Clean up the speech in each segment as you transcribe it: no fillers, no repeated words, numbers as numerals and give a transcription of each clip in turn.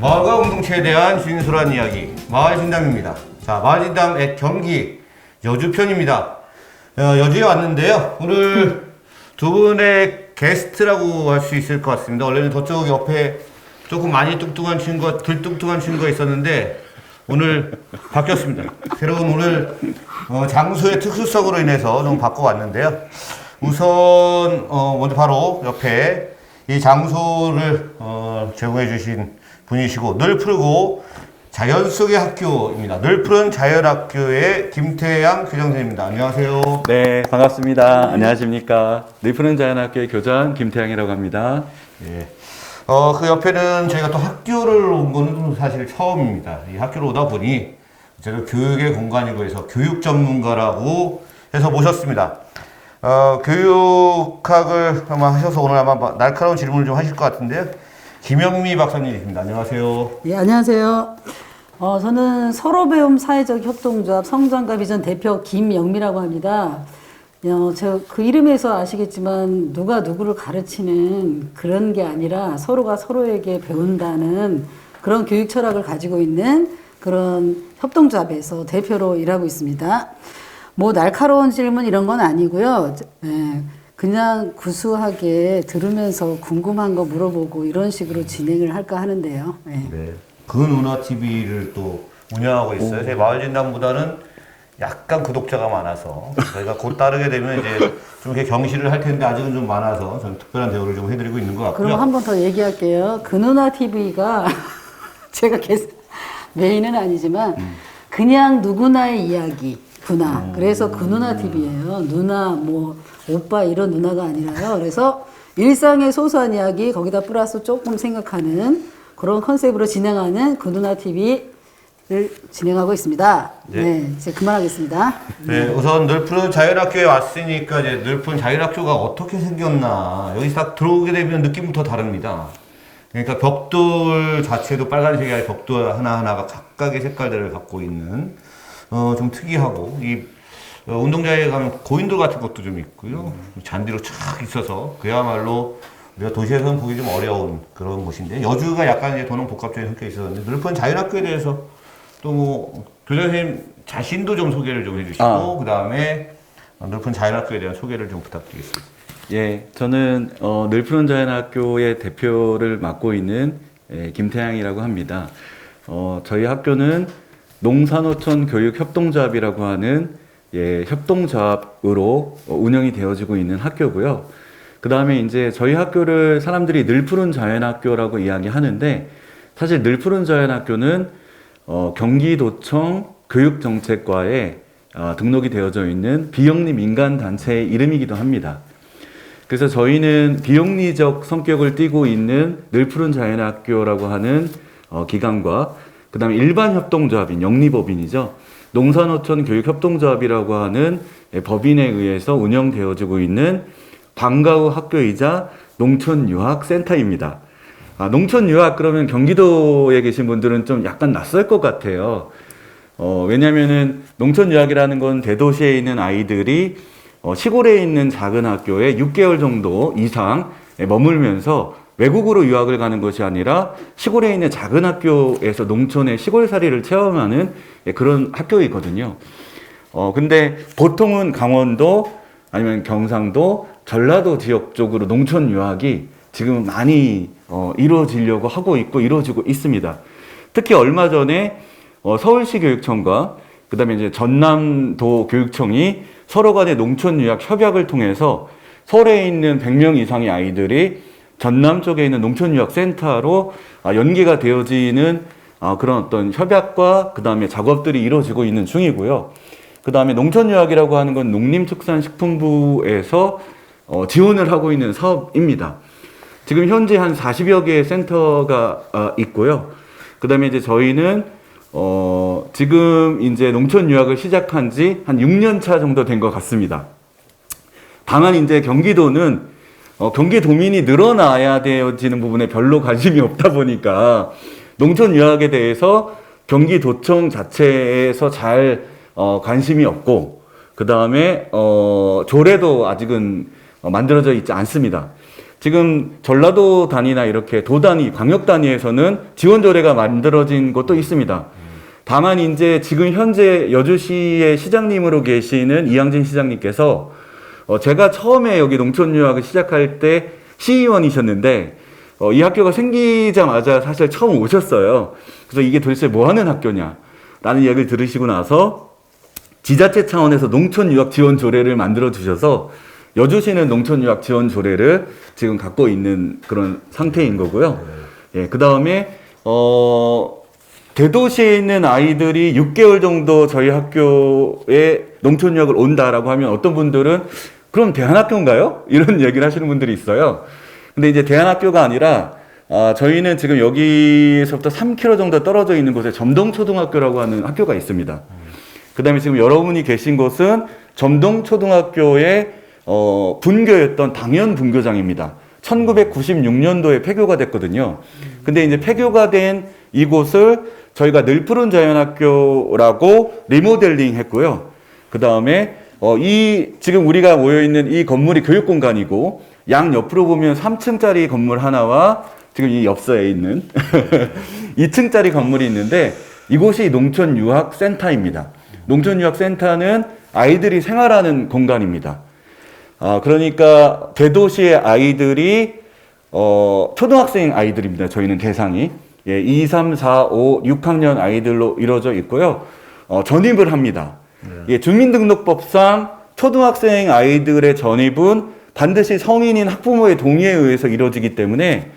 마을과 공동체에 대한 진솔한 이야기 마을진담입니다. 자, 마을진담 @경기 여주편입니다. 여주에 왔는데요. 오늘 두 분의 게스트라고 할 수 있을 것 같습니다. 원래는 저쪽 옆에 조금 많이 뚱뚱한 친구가 덜 뚱뚱한 친구가 있었는데 오늘 바뀌었습니다. 새로운 오늘 장소의 특수성으로 인해서 좀 바꿔왔는데요. 우선 먼저 바로 옆에 이 장소를 제공해 주신 분이시고 늘 푸르고 자연 속의 학교입니다. 늘 푸른 자연학교의 김태양 교장선생님입니다. 안녕하세요. 네, 반갑습니다. 안녕하십니까. 늘 푸른 자연학교의 교장 김태양이라고 합니다. 예. 그 옆에는 저희가 또 학교를 온 거는 사실 처음입니다. 이 학교로 오다 보니 제가 교육의 공간이고 해서 교육 전문가라고 해서 모셨습니다. 교육학을 아마 하셔서 오늘 아마 날카로운 질문을 좀 하실 것 같은데요. 김영미 박사님이십니다. 안녕하세요. 예, 안녕하세요. 저는 서로배움 사회적 협동조합 성장과 비전 대표 김영미라고 합니다. 저 그 이름에서 아시겠지만 누가 누구를 가르치는 그런 게 아니라 서로가 서로에게 배운다는 그런 교육 철학을 가지고 있는 그런 협동조합에서 대표로 일하고 있습니다. 뭐 날카로운 질문 이런 건 아니고요. 예, 그냥 구수하게 들으면서 궁금한 거 물어보고 이런 식으로 진행을 할까 하는데요. 예. 네. 근은화TV를 또 운영하고 있어요. 제 마을진담보다는 약간 구독자가 많아서 저희가 곧 따르게 되면 이제 좀 이렇게 경시를 할 텐데 아직은 좀 많아서 저는 특별한 대우를 좀 해드리고 있는 것 같고요. 그럼 한 번 더 얘기할게요. 근은화TV가 제가 메인은 아니지만 그냥 누구나의 이야기구나. 그래서 근은화TV예요. 누나, 뭐 오빠 이런 누나가 아니라요. 그래서 일상의 소소한 이야기 거기다 플러스 조금 생각하는 그런 컨셉으로 진행하는 근은화TV를 진행하고 있습니다. 네, 이제 그만하겠습니다. 네, 우선 늘푸른 자연학교에 왔으니까 이제 늘푸른 자연학교가 어떻게 생겼나 여기 딱 들어오게 되면 느낌부터 다릅니다. 그러니까 벽돌 자체도 빨간색이 아니라 벽돌 하나하나가 각각의 색깔들을 갖고 있는 좀 특이하고 이 운동장에 가면 고인돌 같은 것도 좀 있고요. 잔디로 쫙 있어서 그야말로 우리가 도시에서는 보기 좀 어려운 그런 곳인데 여주가 약간 이제 도농 복합적인 성격이 있었는데 늘푸른 자연학교에 대해서 또 뭐 교장선생님 자신도 좀 소개를 좀 해주시고 그 다음에 늘푸른 자연학교에 대한 소개를 좀 부탁드리겠습니다. 예, 저는 늘 푸른 자연학교의 대표를 맡고 있는 김태양이라고 합니다. 저희 학교는 농산어촌 교육협동조합이라고 하는 협동조합으로 운영이 되어지고 있는 학교고요. 그 다음에 이제 저희 학교를 사람들이 늘 푸른 자연학교라고 이야기하는데 사실 늘 푸른 자연학교는 경기도청 교육정책과에 등록이 되어져 있는 비영리 민간단체의 이름이기도 합니다. 그래서 저희는 비영리적 성격을 띠고 있는 늘 푸른 자연학교라고 하는 기관과 그 다음에 일반 협동조합인 영리법인이죠. 농산어촌 교육협동조합이라고 하는 법인에 의해서 운영되어지고 있는 방과 후 학교이자 농촌유학센터입니다. 농촌유학 그러면 경기도에 계신 분들은 좀 약간 낯설 것 같아요. 왜냐면은 농촌유학이라는 건 대도시에 있는 아이들이 시골에 있는 작은 학교에 6개월 정도 이상 머물면서 외국으로 유학을 가는 것이 아니라 시골에 있는 작은 학교에서 농촌의 시골살이를 체험하는 그런 학교이거든요. 근데 보통은 강원도 아니면 경상도, 전라도 지역 쪽으로 농촌 유학이 지금 많이 이루어지려고 하고 있고 이루어지고 있습니다. 특히 얼마 전에 서울시 교육청과 그 다음에 이제 전남도 교육청이 서로 간의 농촌 유학 협약을 통해서 서울에 있는 100명 이상의 아이들이 전남 쪽에 있는 농촌 유학 센터로 연계가 되어지는 그런 어떤 협약과 그 다음에 작업들이 이루어지고 있는 중이고요. 그 다음에 농촌 유학이라고 하는 건 농림축산식품부에서 지원을 하고 있는 사업입니다. 지금 현재 한 40여 개의 센터가 있고요. 그 다음에 이제 저희는 지금 이제 농촌 유학을 시작한 지 한 6년 차 정도 된 것 같습니다. 다만 이제 경기도는 경기도민이 늘어나야 되어지는 부분에 별로 관심이 없다 보니까 농촌 유학에 대해서 경기도청 자체에서 잘 관심이 없고 그 다음에 조례도 아직은 만들어져 있지 않습니다. 지금 전라도 단위나 이렇게 도 단위, 광역 단위에서는 지원 조례가 만들어진 곳도 있습니다. 다만 이제 지금 현재 여주시의 시장님으로 계시는 이양진 시장님께서 제가 처음에 여기 농촌 유학을 시작할 때 시의원이셨는데 이 학교가 생기자마자 사실 처음 오셨어요. 그래서 이게 도대체 뭐 하는 학교냐라는 이야기를 들으시고 나서 지자체 차원에서 농촌 유학 지원 조례를 만들어 주셔서 여주시는 농촌 유학 지원 조례를 지금 갖고 있는 그런 상태인 거고요. 예, 그 다음에 대도시에 있는 아이들이 6개월 정도 저희 학교에 농촌 유학을 온다라고 하면 어떤 분들은 그럼 대안학교인가요? 이런 얘기를 하시는 분들이 있어요. 근데 이제 대안학교가 아니라 저희는 지금 여기서부터 3km 정도 떨어져 있는 곳에 점동초등학교라고 하는 학교가 있습니다. 그 다음에 지금 여러분이 계신 곳은 점동초등학교의 분교였던 당연 분교장입니다. 1996년도에 폐교가 됐거든요. 근데 이제 폐교가 된 이곳을 저희가 늘푸른 자연학교라고 리모델링 했고요. 그 다음에 지금 우리가 모여있는 이 건물이 교육공간이고 양 옆으로 보면 3층짜리 건물 하나와 지금 이 옆서에 있는 2층짜리 건물이 있는데 이곳이 농촌유학센터입니다. 농촌유학센터는 아이들이 생활하는 공간입니다. 그러니까 대도시의 아이들이 초등학생 아이들입니다. 저희는 대상이 2, 3, 4, 5, 6학년 아이들로 이루어져 있고요. 전입을 합니다. 주민등록법상 초등학생 아이들의 전입은 반드시 성인인 학부모의 동의에 의해서 이루어지기 때문에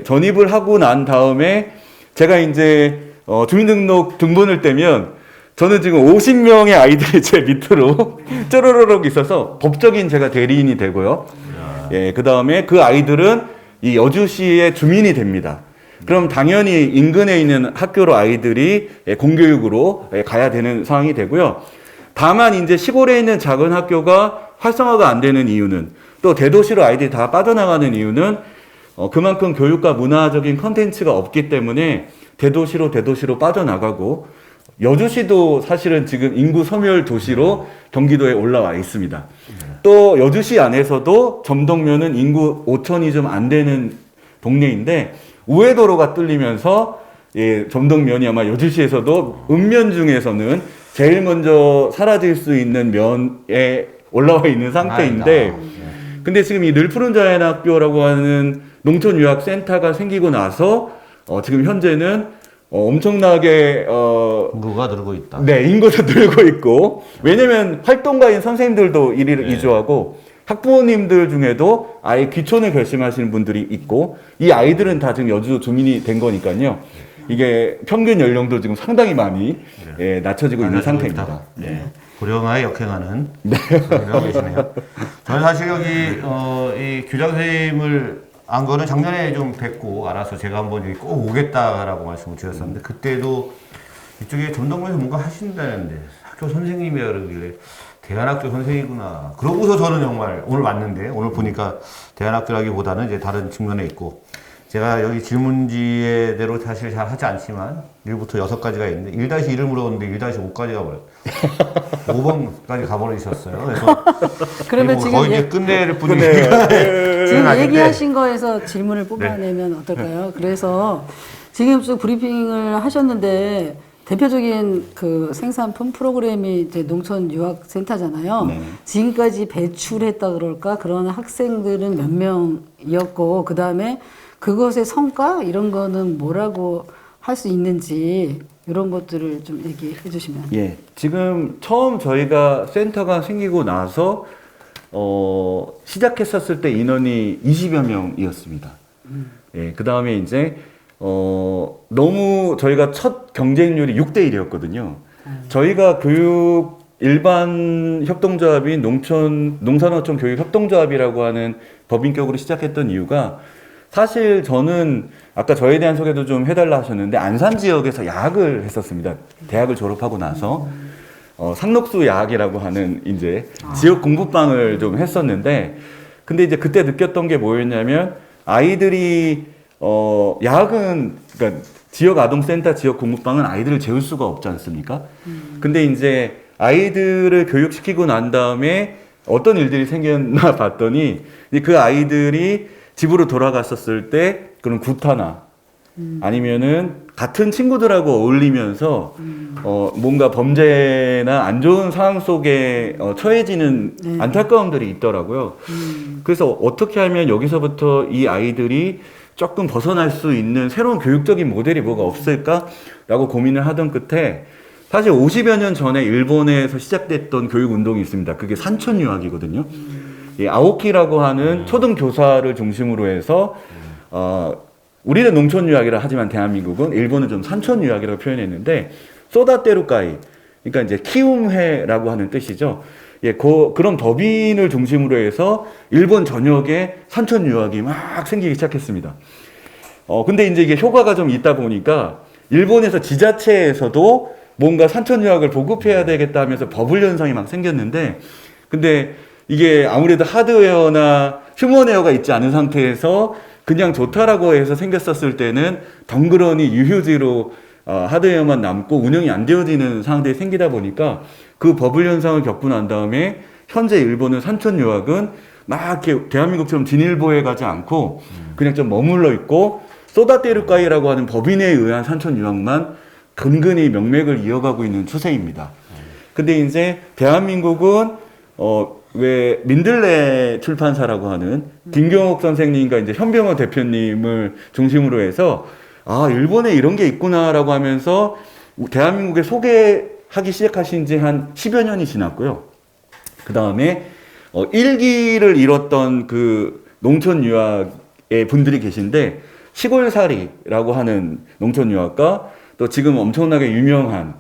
전입을 하고 난 다음에 제가 이제 주민등록 등본을 떼면 저는 지금 50명의 아이들이 제 밑으로 쪼르르륵 있어서 법적인 제가 대리인이 되고요. 그 다음에 그 아이들은 이 여주시의 주민이 됩니다. 그럼 당연히 인근에 있는 학교로 아이들이 공교육으로 가야 되는 상황이 되고요. 다만 이제 시골에 있는 작은 학교가 활성화가 안 되는 이유는 또 대도시로 아이들이 다 빠져나가는 이유는 그만큼 교육과 문화적인 컨텐츠가 없기 때문에 대도시로 빠져나가고 여주시도 사실은 지금 인구 소멸 도시로 경기도에 올라와 있습니다. 또 여주시 안에서도 점동면은 인구 5천이 좀 안 되는 동네인데 우회도로가 뚫리면서 점동면이 아마 여주시에서도 읍면 중에서는 제일 먼저 사라질 수 있는 면에 올라와 있는 상태인데 근데 지금 이 늘푸른 자연학교라고 하는 농촌유학센터가 생기고 나서 지금 현재는 엄청나게 인구가 늘고 있다. 네, 인구도 늘고 있고 왜냐면 활동가인 선생님들도 이리를 이주하고 학부모님들 중에도 아예 귀촌을 결심하시는 분들이 있고 이 아이들은 다 지금 여주 주민이 된 거니까요. 이게 평균 연령도 지금 상당히 많이 낮춰지고 있는 상태입니다. 고령화에 역행하는 분이라고 계시네요. 저는 사실 여기 이 교장 선생님을 안 거는 작년에 좀 뵙고 알아서 제가 한번 여기 꼭 오겠다라고 말씀을 드렸었는데 그때도 이쪽에 점동면에서 뭔가 하신다는데 학교 선생님이라 그러길래 대안학교 선생이구나. 그러고서 저는 정말 오늘 왔는데 오늘 보니까 대안학교라기보다는 이제 다른 측면에 있고 제가 여기 질문지대로 사실 잘 하지 않지만 1부터 6가지가 있는데 1-1을 물어봤는데 1-5까지 가버렸어요. 5번까지 가버리셨어요. 그래서 그러면 뭐 지금 거의 이제 끝낼 분위기가 지금 얘기하신 거에서 질문을 뽑아내면 어떨까요? 그래서 지금 쭉 브리핑을 하셨는데 대표적인 그 생산품 프로그램이 이제 농촌유학센터잖아요. 네. 지금까지 배출했다 그럴까? 그런 학생들은 몇 명이었고, 그 다음에 그것의 성과? 이런 거는 뭐라고 할 수 있는지, 이런 것들을 좀 얘기해 주시면. 지금 처음 저희가 센터가 생기고 나서, 시작했었을 때 인원이 20여 명이었습니다. 그 다음에 이제, 너무 저희가 첫 경쟁률이 6대1이었거든요. 저희가 일반 협동조합인 농산어촌 교육협동조합이라고 하는 법인격으로 시작했던 이유가 사실 저는 아까 저에 대한 소개도 좀 해달라 하셨는데 안산 지역에서 야학을 했었습니다. 대학을 졸업하고 나서 상록수 야학이라고 하는 이제 지역 공부방을 좀 했었는데 근데 이제 그때 느꼈던 게 뭐였냐면 아이들이 야학은 그러니까 지역 아동센터 지역 공부방은 아이들을 재울 수가 없지 않습니까? 근데 이제 아이들을 교육시키고 난 다음에 어떤 일들이 생겼나 봤더니 그 아이들이 집으로 돌아갔었을 때 그런 구타나 아니면은 같은 친구들하고 어울리면서 뭔가 범죄나 안 좋은 상황 속에 처해지는 네. 안타까움들이 있더라고요. 그래서 어떻게 하면 여기서부터 이 아이들이 조금 벗어날 수 있는 새로운 교육적인 모델이 뭐가 없을까라고 고민을 하던 끝에 사실 50여 년 전에 일본에서 시작됐던 교육 운동이 있습니다. 그게 산촌 유학이거든요. 이 아오키라고 하는 초등 교사를 중심으로 해서 우리는 농촌 유학이라 하지만 대한민국은 일본은 좀 산촌 유학이라고 표현했는데 소다테루카이 그러니까 이제 키움회라고 하는 뜻이죠. 예, 그런 법인을 중심으로 해서 일본 전역에 산촌 유학이 막 생기기 시작했습니다. 근데 이제 이게 효과가 좀 있다 보니까 일본에서 지자체에서도 뭔가 산촌 유학을 보급해야 되겠다 하면서 버블 현상이 막 생겼는데 근데 이게 아무래도 하드웨어나 휴먼웨어가 있지 않은 상태에서 그냥 좋다라고 해서 생겼었을 때는 덩그러니 유휴지로 하드웨어만 남고 운영이 안 되어지는 상황들이 생기다 보니까 그 버블 현상을 겪고 난 다음에 현재 일본은 산촌 유학은 막 이렇게 대한민국처럼 진일보해 가지 않고 그냥 좀 머물러 있고 소다테루카이라고 하는 법인에 의한 산촌 유학만 근근히 명맥을 이어가고 있는 추세입니다. 근데 이제 대한민국은 왜 민들레 출판사라고 하는 김경옥 선생님과 이제 현병호 대표님을 중심으로 해서 일본에 이런 게 있구나라고 하면서 대한민국에 소개하기 시작하신 지 한 10여 년이 지났고요. 그 다음에 일기를 잃었던 그 농촌 유학의 분들이 계신데 시골살이라고 하는 농촌 유학과 또 지금 엄청나게 유명한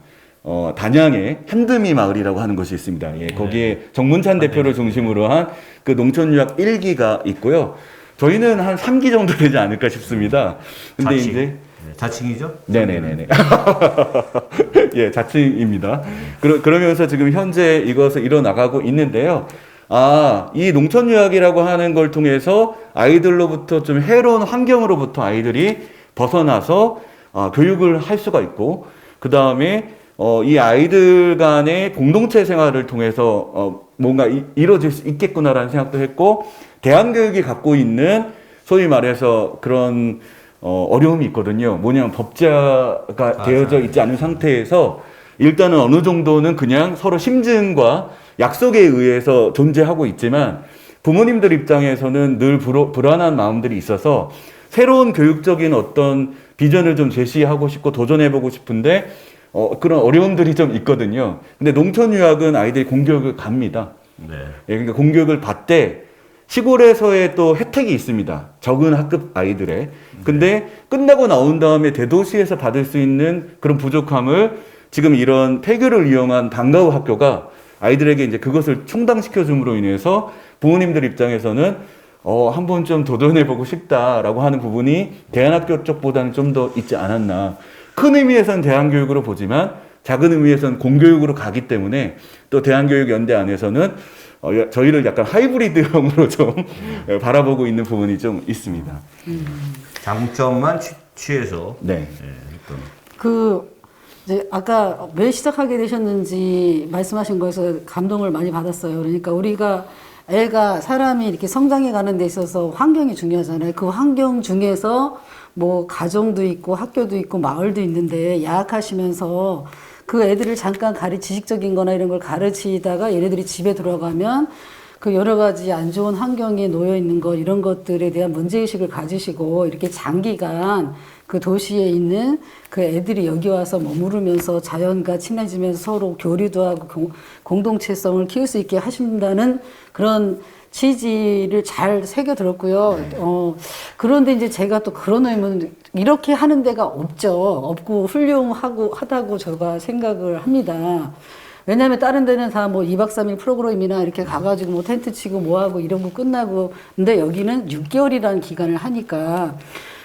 단양의 한드미 마을이라고 하는 것이 있습니다. 예, 거기에 정문찬 대표를 중심으로 한 그 농촌 유학 1기가 있고요. 저희는 한 3기 정도 되지 않을까 싶습니다. 근데 자칭. 이제 자칭이죠? 네네네네. 예, 자칭입니다. 그러면서 지금 현재 이것을 이뤄나가고 있는데요. 이 농촌 유학이라고 하는 걸 통해서 아이들로부터 좀 해로운 환경으로부터 아이들이 벗어나서 교육을 할 수가 있고, 그 다음에 이 아이들 간의 공동체 생활을 통해서 뭔가 이루어질 수 있겠구나라는 생각도 했고, 대안교육이 갖고 있는 소위 말해서 그런 어려움이 있거든요. 뭐냐면 법제화가 되어져 있지 않은 상태에서 일단은 어느 정도는 그냥 서로 심증과 약속에 의해서 존재하고 있지만 부모님들 입장에서는 늘 불안한 마음들이 있어서 새로운 교육적인 어떤 비전을 좀 제시하고 싶고 도전해보고 싶은데 그런 어려움들이 좀 있거든요. 근데 농촌 유학은 아이들이 공교육을 갑니다. 네. 예, 그러니까 공교육을 받되 시골에서의 또 혜택이 있습니다. 적은 학급 아이들의. 근데 끝나고 나온 다음에 대도시에서 받을 수 있는 그런 부족함을 지금 이런 폐교를 이용한 방과후 학교가 아이들에게 이제 그것을 충당시켜 줌으로 인해서 부모님들 입장에서는 한번 좀 도전해보고 싶다라고 하는 부분이 대안학교 쪽보다는 좀 더 있지 않았나. 큰 의미에서는 대안교육으로 보지만 작은 의미에서는 공교육으로 가기 때문에 또 대안교육연대 안에서는 저희를 약간 하이브리드형으로 좀 바라보고 있는 부분이 좀 있습니다. 장점만 취해서 네. 했던. 이제 아까 왜 시작하게 되셨는지 말씀하신 거에서 감동을 많이 받았어요. 그러니까 우리가 사람이 이렇게 성장해 가는 데 있어서 환경이 중요하잖아요. 그 환경 중에서 뭐 가정도 있고 학교도 있고 마을도 있는데 야학하시면서 그 애들을 잠깐 지식적인 거나 이런 걸 가르치다가 얘네들이 집에 들어가면 그 여러 가지 안 좋은 환경에 놓여 있는 것 이런 것들에 대한 문제의식을 가지시고 이렇게 장기간 그 도시에 있는 그 애들이 여기 와서 머무르면서 자연과 친해지면서 서로 교류도 하고 공동체성을 키울 수 있게 하신다는 그런 취지를 잘 새겨 들었고요. 그런데 이제 제가 또 그런 의문, 이렇게 하는 데가 없고 훌륭하다고 제가 생각을 합니다. 왜냐면 다른 데는 다 뭐 2박 3일 프로그램이나 이렇게 가가지고 뭐 텐트 치고 뭐 하고 이런 거 끝나고, 근데 여기는 6개월이라는 기간을 하니까.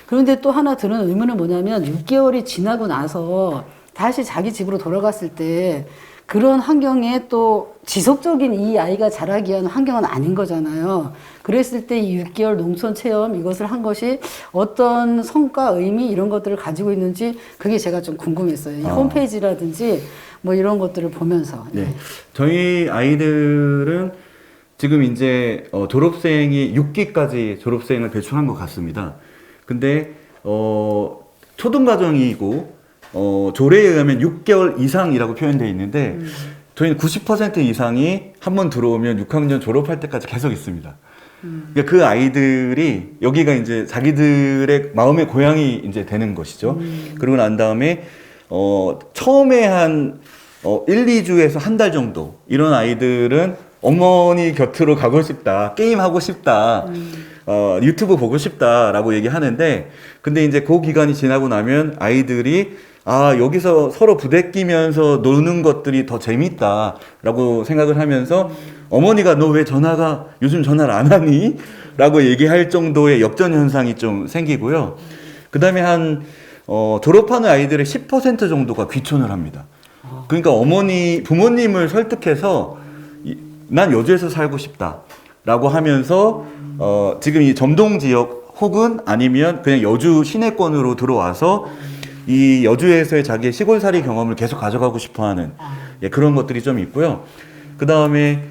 그런데 또 하나 드는 의문은 뭐냐면 6개월이 지나고 나서 다시 자기 집으로 돌아갔을 때 그런 환경에 또 지속적인 이 아이가 자라기 위한 환경은 아닌 거잖아요. 그랬을 때 이 6개월 농촌 체험 이것을 한 것이 어떤 성과, 의미 이런 것들을 가지고 있는지 그게 제가 좀 궁금했어요. 이 홈페이지라든지 뭐 이런 것들을 보면서. 네. 저희 아이들은 지금 이제 졸업생이 6기까지 졸업생을 배출한 것 같습니다. 근데 초등과정이고 조례에 의하면 6개월 이상이라고 표현되어 있는데 저희는 90% 이상이 한 번 들어오면 6학년 졸업할 때까지 계속 있습니다. 그러니까 그 아이들이 여기가 이제 자기들의 마음의 고향이 이제 되는 것이죠. 그러고 난 다음에 처음에 한 1, 2주에서 한 달 정도 이런 아이들은 어머니 곁으로 가고 싶다, 게임 하고 싶다, 유튜브 보고 싶다라고 얘기하는데, 근데 이제 그 기간이 지나고 나면 아이들이 여기서 서로 부대끼면서 노는 것들이 더 재밌다라고 생각을 하면서 어머니가 너 왜 요즘 전화를 안 하니? 라고 얘기할 정도의 역전 현상이 좀 생기고요. 그 다음에 졸업하는 아이들의 10% 정도가 귀촌을 합니다. 그러니까 부모님을 설득해서 난 여주에서 살고 싶다 라고 하면서 지금 이 점동 지역 혹은 아니면 그냥 여주 시내권으로 들어와서 이 여주에서의 자기의 시골살이 경험을 계속 가져가고 싶어하는 그런 것들이 좀 있고요. 그 다음에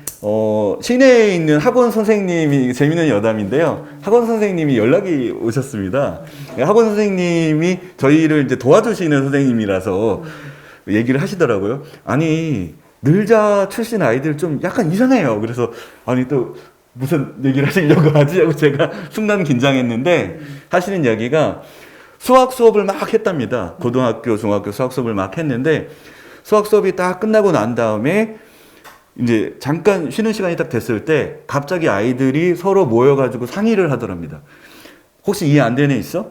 시내에 있는 학원 선생님이 재밌는 여담인데요. 학원 선생님이 연락이 오셨습니다. 학원 선생님이 저희를 이제 도와주시는 선생님이라서 얘기를 하시더라고요. 아니 늘자 출신 아이들 좀 약간 이상해요. 그래서 아니 또 무슨 얘기를 하시려고 하지 하고 제가 순간 긴장했는데 하시는 이야기가 수학 수업을 막 했답니다. 고등학교, 중학교 수학 수업을 막 했는데 수학 수업이 딱 끝나고 난 다음에 이제 잠깐 쉬는 시간이 딱 됐을 때 갑자기 아이들이 서로 모여가지고 상의를 하더랍니다. 혹시 이해 안 되는 애 있어?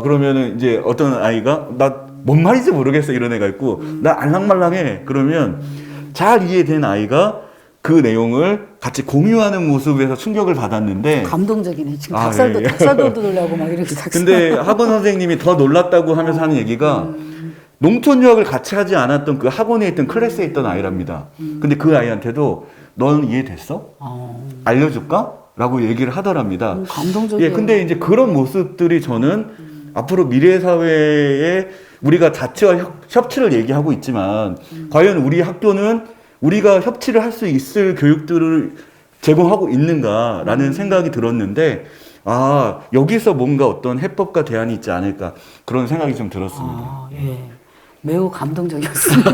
그러면은 이제 어떤 아이가 나 뭔 말인지 모르겠어 이런 애가 있고 나 알랑말랑해 그러면 잘 이해된 아이가 그 내용을 같이 공유하는 모습에서 충격을 받았는데 감동적이네. 지금 예. 닭살도 돋으려고 막 이렇게 근데 학원 선생님이 더 놀랐다고 하면서 하는 얘기가 농촌 유학을 같이 하지 않았던 그 학원에 있던 클래스에 있던 아이랍니다. 근데 그 아이한테도 넌 이해됐어? 알려줄까? 라고 얘기를 하더랍니다. 감동적이에요. 근데 이제 그런 모습들이 저는 앞으로 미래 사회에 우리가 자치와 협치를 얘기하고 있지만 과연 우리 학교는 우리가 협치를 할 수 있을 교육들을 제공하고 있는가라는 생각이 들었는데 여기서 뭔가 어떤 해법과 대안이 있지 않을까 그런 생각이 좀 들었습니다. 예. 매우 감동적이었습니다.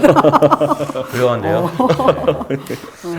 훌륭한데요.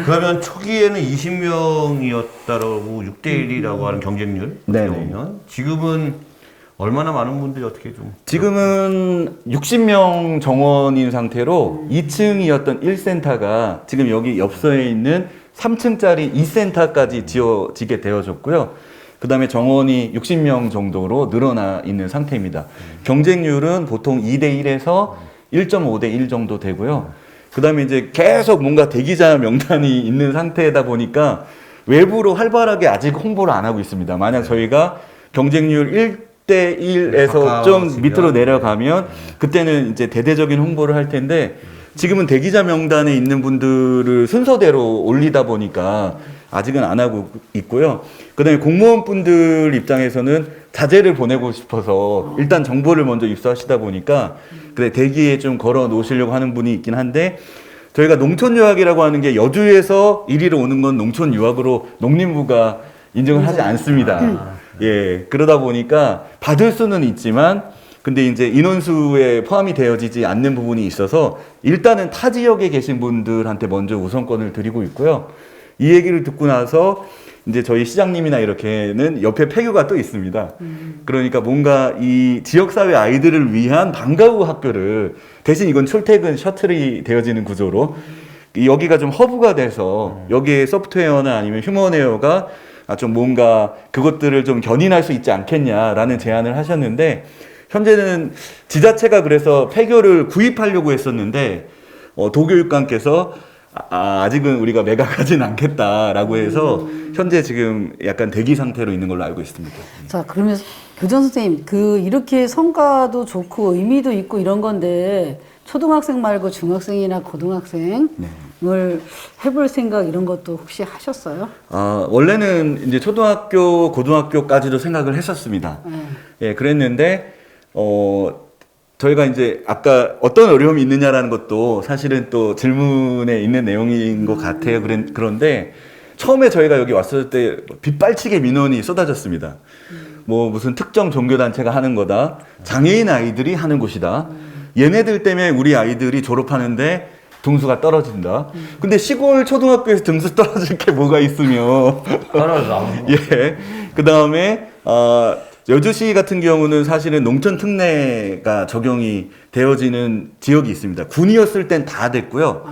그러면 초기에는 20명이었다라고 6대1이라고 하는 경쟁률 네네. 보면 지금은 얼마나 많은 분들이 어떻게 좀 지금은 60명 정원인 상태로 2층이었던 1센터가 지금 여기 엽서에 있는 3층짜리 2센터까지 지어지게 되어졌고요. 그 다음에 정원이 60명 정도로 늘어나 있는 상태입니다. 경쟁률은 보통 2대1에서 1.5대1 정도 되고요. 그 다음에 이제 계속 뭔가 대기자 명단이 있는 상태다 보니까 외부로 활발하게 아직 홍보를 안 하고 있습니다. 만약 저희가 경쟁률 1대1에서 좀 밑으로 내려가면 그때는 이제 대대적인 홍보를 할 텐데 지금은 대기자 명단에 있는 분들을 순서대로 올리다 보니까 아직은 안 하고 있고요. 그 다음에 공무원분들 입장에서는 자제를 보내고 싶어서 일단 정보를 먼저 입수하시다 보니까 그래 대기에 좀 걸어 놓으시려고 하는 분이 있긴 한데 저희가 농촌 유학이라고 하는 게 여주에서 이리로 오는 건 농촌 유학으로 농림부가 인정을 하지 않습니다. 그러다 보니까 받을 수는 있지만 근데 이제 인원수에 포함이 되어지지 않는 부분이 있어서 일단은 타 지역에 계신 분들한테 먼저 우선권을 드리고 있고요. 이 얘기를 듣고 나서 이제 저희 시장님이나 이렇게는 옆에 폐교가 또 있습니다. 그러니까 뭔가 이 지역사회 아이들을 위한 방과 후 학교를 대신 이건 출퇴근 셔틀이 되어지는 구조로 여기가 좀 허브가 돼서 여기에 소프트웨어나 아니면 휴먼웨어가 좀 뭔가 그것들을 좀 견인할 수 있지 않겠냐라는 제안을 하셨는데 현재는 지자체가 그래서 폐교를 구입하려고 했었는데 도교육감께서 아직은 우리가 매각하진 않겠다라고 해서 현재 지금 약간 대기 상태로 있는 걸로 알고 있습니다. 자, 그러면 교장 선생님, 이렇게 성과도 좋고 의미도 있고 이런 건데 초등학생 말고 중학생이나 고등학생을 해볼 생각 이런 것도 혹시 하셨어요? 원래는 이제 초등학교, 고등학교까지도 생각을 했었습니다. 그랬는데 저희가 이제 아까 어떤 어려움이 있느냐라는 것도 사실은 또 질문에 있는 내용인 것 같아요. 그런데 처음에 저희가 여기 왔을 때 빗발치게 민원이 쏟아졌습니다. 뭐 무슨 특정 종교단체가 하는 거다. 장애인 아이들이 하는 곳이다. 얘네들 때문에 우리 아이들이 졸업하는데 등수가 떨어진다. 근데 시골 초등학교에서 등수 떨어질 게 뭐가 있으며. 떨어져. 예. 그 다음에, 여주시 같은 경우는 사실은 농촌 특례가 적용이 되어지는 지역이 있습니다. 군이었을 땐 다 됐고요.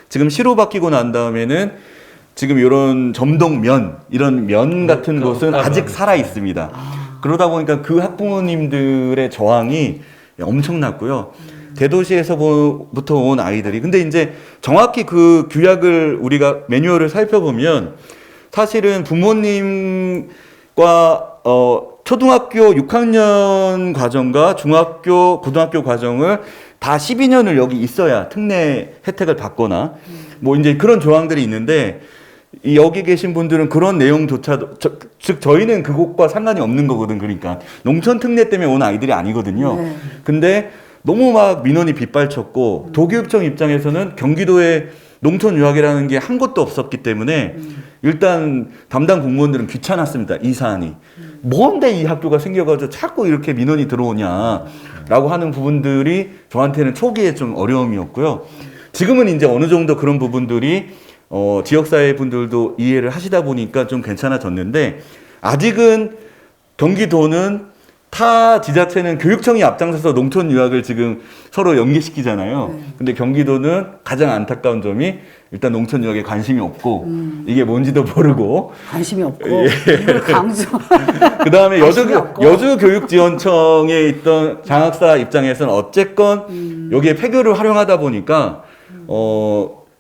지금 시로 바뀌고 난 다음에는 지금 이런 점동면, 이런 면 같은 곳은 아직 살아 있습니다. 그러다 보니까 그 학부모님들의 저항이 엄청났고요. 대도시에서부터 온 아이들이. 근데 이제 정확히 그 규약을 우리가 매뉴얼을 살펴보면 사실은 부모님과 초등학교 6학년 과정과 중학교, 고등학교 과정을 다 12년을 여기 있어야 특례 혜택을 받거나 뭐 이제 그런 조항들이 있는데 여기 계신 분들은 그런 내용조차도 즉 저희는 그것과 상관이 없는 거거든. 그러니까 농촌 특례 때문에 온 아이들이 아니거든요. 네. 근데 너무 막 민원이 빗발쳤고 도교육청 입장에서는 경기도에 농촌 유학이라는 게 한 곳도 없었기 때문에 일단 담당 공무원들은 귀찮았습니다. 이 사안이. 뭔데 이 학교가 생겨가지고 자꾸 이렇게 민원이 들어오냐라고 하는 부분들이 저한테는 초기에 좀 어려움이었고요. 지금은 이제 어느 정도 그런 부분들이 지역사회 분들도 이해를 하시다 보니까 좀 괜찮아졌는데 아직은 경기도는 타 지자체는 교육청이 앞장서서 농촌 유학을 지금 서로 연계시키잖아요. 근데 경기도는 가장 안타까운 점이 일단 농촌 유학에 관심이 없고 이게 뭔지도 모르고 관심이 없고 이걸 강조. 그 다음에 관심이 없고. 여주교육지원청에 있던 장학사 입장에서는 어쨌건 여기에 폐교를 활용하다 보니까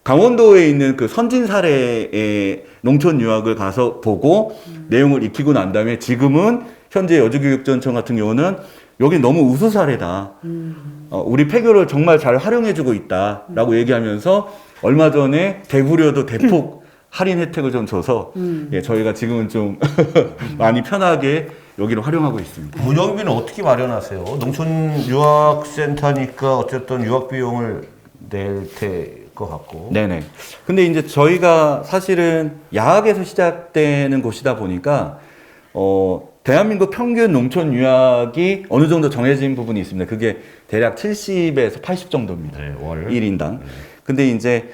강원도에 있는 그 선진 사례의 농촌 유학을 가서 보고 내용을 익히고 난 다음에 지금은 현재 여주교육지원청 같은 경우는 여기 너무 우수 사례다. 우리 폐교를 정말 잘 활용해주고 있다라고 얘기하면서 얼마 전에 대구료도 대폭 할인 혜택을 좀 줘서 예, 저희가 지금은 좀 많이 편하게 여기를 활용하고 있습니다. 운영비는 어떻게 마련하세요? 농촌 유학센터니까 어쨌든 유학 비용을 낼 것 같고. 네네. 근데 이제 저희가 사실은 야학에서 시작되는 곳이다 보니까 대한민국 평균 농촌 유학이 어느 정도 정해진 부분이 있습니다. 그게 대략 70에서 80 정도입니다. 네, 월. 1인당. 근데 이제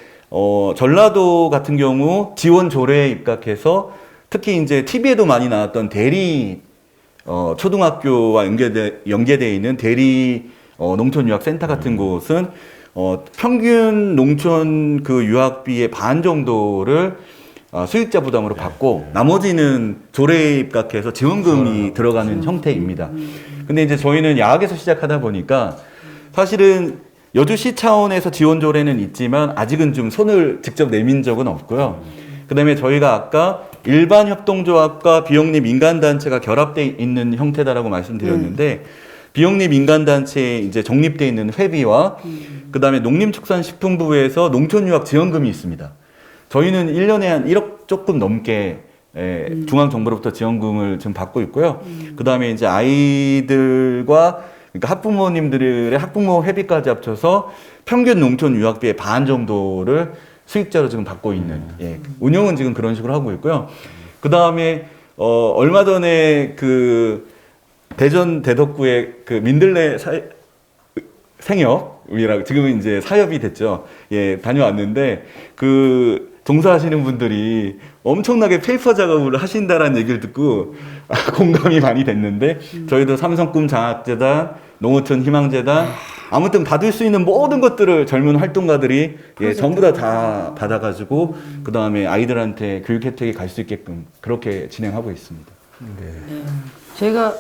전라도 같은 경우 지원 조례에 입각해서 특히 이제 TV에도 많이 나왔던 대리 초등학교와 연계되어 있는 대리 농촌 유학 센터 같은 곳은 평균 농촌 그 유학비의 반 정도를 수익자 부담으로 받고 나머지는 조례에 입각해서 지원금이 들어가는 형태입니다. 근데 이제 저희는 야학에서 시작하다 보니까 사실은 여주시 차원에서 지원 조례는 있지만 아직은 좀 손을 직접 내민 적은 없고요. 그 다음에 저희가 아까 일반 협동조합과 비영리 민간단체가 결합되어 있는 형태다라고 말씀드렸는데 비영리 민간단체에 이제 적립되어 있는 회비와 그 다음에 농림축산식품부에서 농촌유학 지원금이 있습니다. 저희는 1년에 한 1억 조금 넘게 중앙정부로부터 지원금을 지금 받고 있고요. 그 다음에 이제 아이들과 그러니까 학부모님들의 학부모 회비까지 합쳐서 평균 농촌 유학비의 반 정도를 수익자로 지금 받고 있는 운영은 지금 그런 식으로 하고 있고요. 그 다음에 얼마 전에 그 대전 대덕구의 그 민들레 생협이라고 지금은 이제 사협이 됐죠. 예, 다녀왔는데 그 종사하시는 분들이 엄청나게 페이퍼 작업을 하신다라는 얘기를 듣고 공감이 많이 됐는데 저희도 삼성꿈 장학재단, 농어촌 희망재단 아무튼 받을 수 있는 모든 것들을 젊은 활동가들이 전부 다 받아가지고 그 다음에 아이들한테 교육 혜택이 갈 수 있게끔 그렇게 진행하고 있습니다. 제가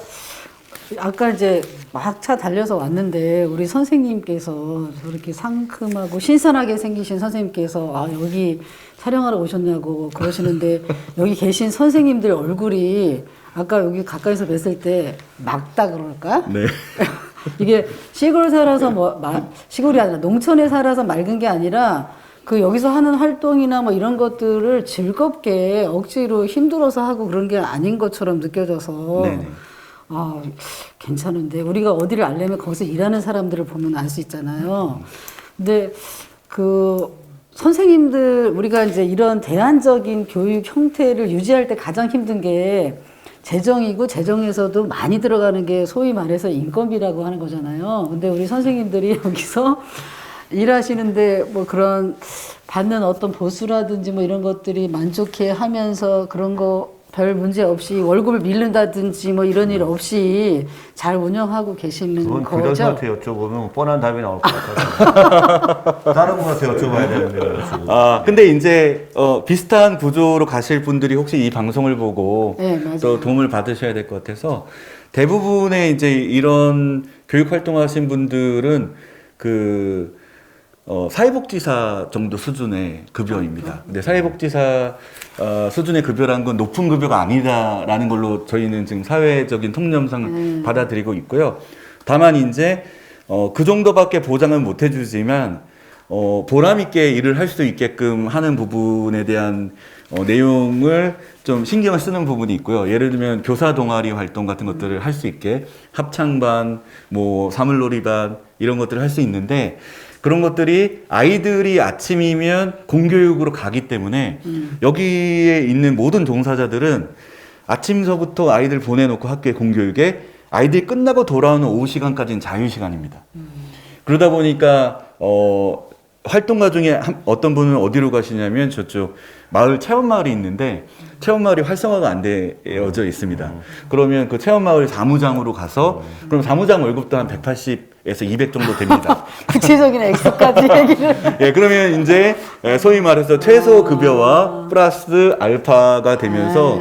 아까 이제 막차 달려서 왔는데 우리 선생님께서 저렇게 상큼하고 신선하게 생기신 선생님께서 여기 촬영하러 오셨냐고 그러시는데 여기 계신 선생님들 얼굴이 아까 여기 가까이서 뵀을 때 막다 그럴까? 네. 이게 시골 살아서 시골이 아니라 농촌에 살아서 맑은 게 아니라 그 여기서 하는 활동이나 뭐 이런 것들을 즐겁게 억지로 힘들어서 하고 그런 게 아닌 것처럼 느껴져서 네네. 괜찮은데 우리가 어디를 알려면 거기서 일하는 사람들을 보면 알 수 있잖아요. 근데 그 선생님들 우리가 이제 이런 대안적인 교육 형태를 유지할 때 가장 힘든 게 재정이고 재정에서도 많이 들어가는 게 소위 말해서 인건비라고 하는 거잖아요. 근데 우리 선생님들이 여기서 일하시는데 뭐 그런 받는 어떤 보수라든지 뭐 이런 것들이 만족해 하면서 그런 거 별 문제 없이 월급을 밀른다든지 뭐 이런 일 없이 잘 운영하고 계시는 그건 거죠. 교장선생한테 여쭤보면 뻔한 답이 나올 것 같아요. 다른 분한테 여쭤봐야 되는데. 근데 이제 비슷한 구조로 가실 분들이 혹시 이 방송을 보고 네, 맞아요. 또 도움을 받으셔야 될 것 같아서 대부분의 이제 이런 교육 활동하신 분들은 그 사회복지사 정도 수준의 급여입니다. 근데 사회복지사 수준의 급여라는 건 높은 급여가 아니다라는 걸로 저희는 지금 사회적인 통념상 받아들이고 있고요. 다만 이제 그 정도밖에 보장은 못 해주지만 보람 있게 일을 할 수 있게끔 하는 부분에 대한 내용을 좀 신경을 쓰는 부분이 있고요. 예를 들면 교사 동아리 활동 같은 것들을 할 수 있게 합창반, 뭐 사물놀이반 이런 것들을 할 수 있는데 그런 것들이 아이들이 아침이면 공교육으로 가기 때문에 여기에 있는 모든 종사자들은 아침서부터 아이들 보내놓고 학교에 공교육에 아이들이 끝나고 돌아오는 오후 시간까지는 자유시간입니다. 그러다 보니까 활동가 중에 어떤 분은 어디로 가시냐면 저쪽 마을 체험마을이 있는데 체험마을이 활성화가 안 되어져 있습니다. 그러면 그 체험마을 사무장으로 가서 그럼 사무장 월급도 한 180에서 200 정도 됩니다. 구체적인 액수까지 얘기를. 예, 그러면 이제 소위 말해서 최소 급여와 플러스 알파가 되면서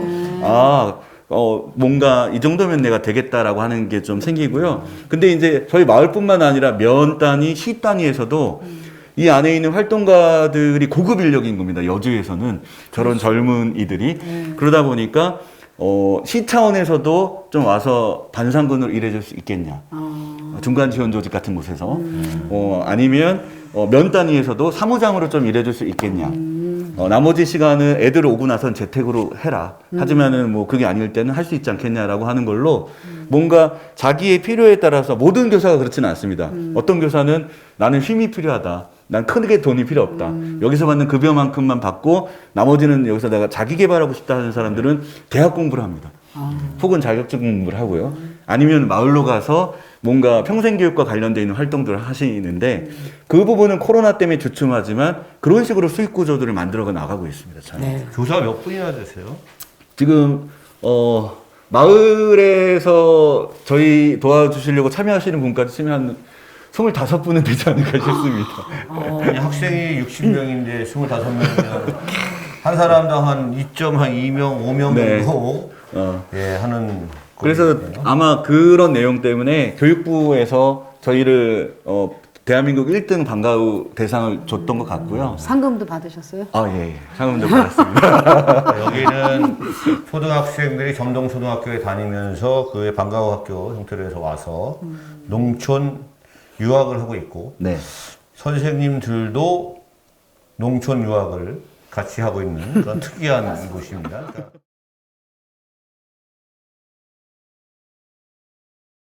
뭔가 이 정도면 내가 되겠다라고 하는 게 좀 생기고요. 근데 이제 저희 마을뿐만 아니라 면 단위, 시 단위에서도 이 안에 있는 활동가들이 고급 인력인 겁니다. 여주에서는 저런 젊은 이들이 그러다 보니까 시 차원에서도 좀 와서 반상근으로 일해줄 수 있겠냐. 중간 지원 조직 같은 곳에서 아니면 면 단위에서도 사무장으로 좀 일해줄 수 있겠냐. 나머지 시간은 애들 오고 나선 재택으로 해라. 하지만은 뭐 그게 아닐 때는 할 수 있지 않겠냐라고 하는 걸로 뭔가 자기의 필요에 따라서 모든 교사가 그렇지는 않습니다. 어떤 교사는 나는 쉼이 필요하다. 난 크게 돈이 필요 없다. 여기서 받는 급여만큼만 받고 나머지는 여기서 내가 자기 개발하고 싶다 하는 사람들은 대학 공부를 합니다. 혹은 자격증 공부를 하고요. 아니면 마을로 가서 뭔가 평생교육과 관련되어 있는 활동들을 하시는데 그 부분은 코로나 때문에 주춤하지만 그런 식으로 수익 구조들을 만들어 나가고 있습니다. 잘. 네. 교사 몇 분이나 되세요? 지금 마을에서 저희 도와주시려고 참여하시는 분까지 치면 한 25분은 되지 않을까 싶습니다. 아니, 학생이 60명인데 25명이면 한 사람당 한 2.2명, 5명 네. 정도 예, 하는. 그래서 거거든요. 아마 그런 내용 때문에 교육부에서 저희를 대한민국 1등 방과후 대상을 줬던 것 같고요. 상금도 받으셨어요? 예. 상금도 받았습니다. 여기는 초등학생들이 점동초등학교에 다니면서 그 방과후 학교 형태로 해서 와서 농촌 유학을 하고 있고 네. 선생님들도 농촌 유학을 같이 하고 있는 그런 특이한 곳입니다.